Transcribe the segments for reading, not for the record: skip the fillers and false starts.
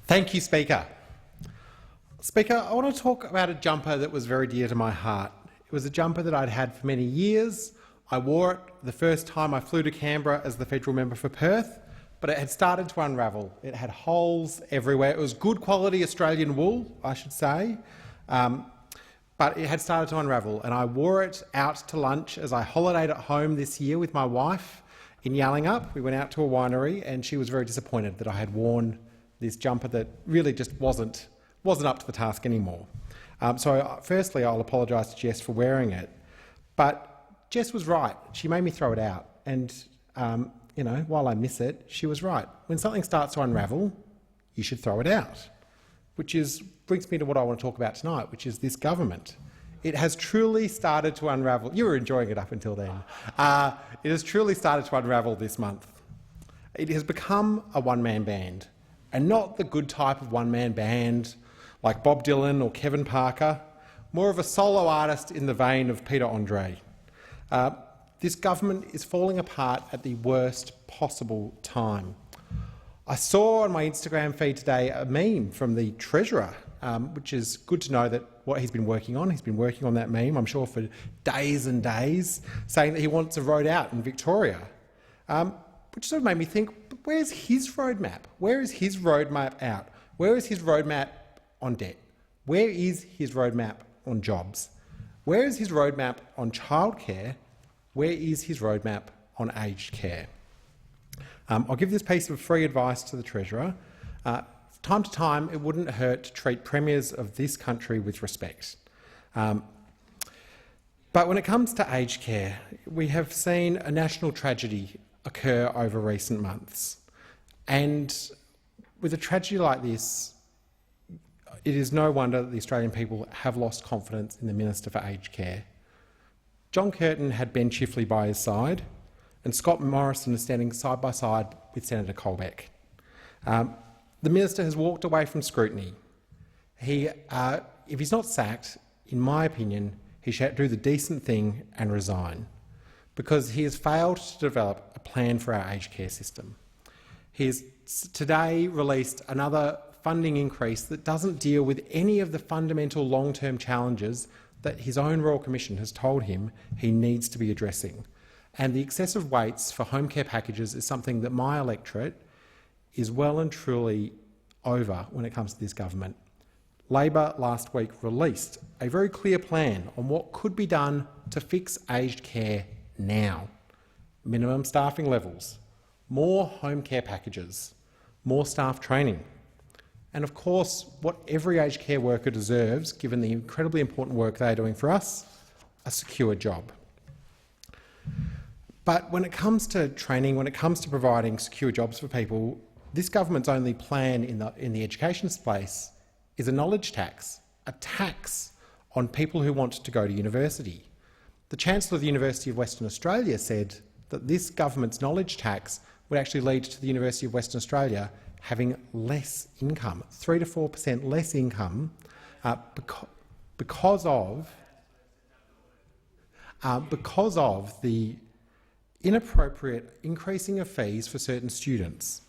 Thank you, Speaker. Speaker, I want to talk about a jumper that was very dear to my heart. It was a jumper that I'd had for many years. I wore it the first time I flew to Canberra as the federal member for Perth, but it had started to unravel. It had holes everywhere. It was good quality Australian wool, I should say, but it had started to unravel, and I wore it out to lunch as I holidayed at home this year with my wife in Yallingup. We went out to a winery, and she was very disappointed that I had worn this jumper that really just wasn't up to the task anymore. Firstly, I'll apologise to Jess for wearing it, but Jess was right. She made me throw it out, and while I miss it, she was right. When something starts to unravel, you should throw it out, which brings me to what I want to talk about tonight, which is this government. It has truly started to unravel. You were enjoying it up until then. It has truly started to unravel this month. It has become a one-man band, and not the good type of one-man band like Bob Dylan or Kevin Parker, more of a solo artist in the vein of Peter Andre. This government is falling apart at the worst possible time. I saw on my Instagram feed today a meme from the Treasurer, which is good to know that what he's been working on. He's been working on that meme, I'm sure, for days and days, saying that he wants a road out in Victoria, which sort of made me think, where's his roadmap? Where is his roadmap out? Where is his roadmap on debt? Where is his roadmap on jobs? Where is his roadmap on childcare? Where is his roadmap on aged care? I'll give this piece of free advice to the Treasurer. Time to time, it wouldn't hurt to treat premiers of this country with respect. But when it comes to aged care, we have seen a national tragedy occur over recent months. And with a tragedy like this, it is no wonder that the Australian people have lost confidence in the Minister for Aged Care. John Curtin had Ben Chifley by his side, and Scott Morrison is standing side by side with Senator Colbeck. The minister has walked away from scrutiny. If he's not sacked, in my opinion, he should do the decent thing and resign, because he has failed to develop a plan for our aged care system. He has today released another funding increase that doesn't deal with any of the fundamental long-term challenges that his own Royal Commission has told him he needs to be addressing. And the excessive waits for home care packages is something that my electorate is well and truly over when it comes to this government. Labor last week released a very clear plan on what could be done to fix aged care now. Minimum staffing levels, more home care packages, more staff training, and of course, what every aged care worker deserves, given the incredibly important work they're doing for us, a secure job. But when it comes to training, when it comes to providing secure jobs for people, this government's only plan in the education space is a knowledge tax, a tax on people who want to go to university. The Chancellor of the University of Western Australia said that this government's knowledge tax would actually lead to the University of Western Australia having less income, 3 to 4% less income, because of the inappropriate increasing of fees for certain students.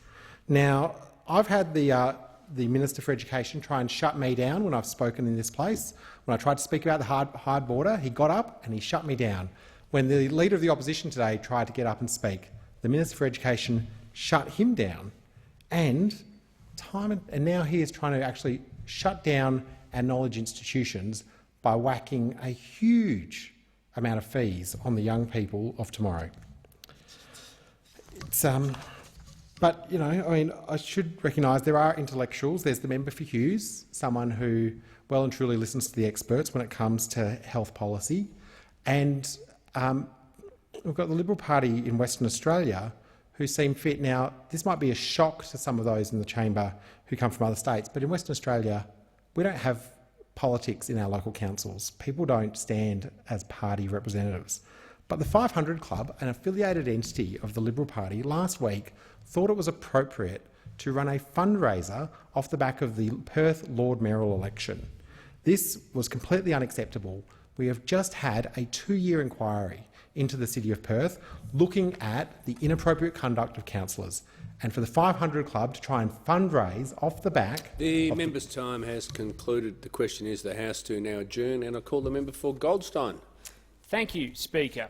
Now, I've had the Minister for Education try and shut me down when I've spoken in this place. When I tried to speak about the hard border, he got up and he shut me down. When the Leader of the Opposition today tried to get up and speak, the Minister for Education shut him down. And now he is trying to actually shut down our knowledge institutions by whacking a huge amount of fees on the young people of tomorrow. But I should recognise there are intellectuals. There's the member for Hughes, someone who well and truly listens to the experts when it comes to health policy, and we've got the Liberal Party in Western Australia who seem fit. Now, this might be a shock to some of those in the chamber who come from other states, but in Western Australia, we don't have politics in our local councils. People don't stand as party representatives. But the 500 Club, an affiliated entity of the Liberal Party, last week thought it was appropriate to run a fundraiser off the back of the Perth Lord Mayoral election. This was completely unacceptable. We have just had a 2-year inquiry into the City of Perth looking at the inappropriate conduct of councillors. and for the 500 Club to try and fundraise off the back. The member's time has concluded. The question is the House to now adjourn, and I call the member for Goldstein. Thank you, Speaker.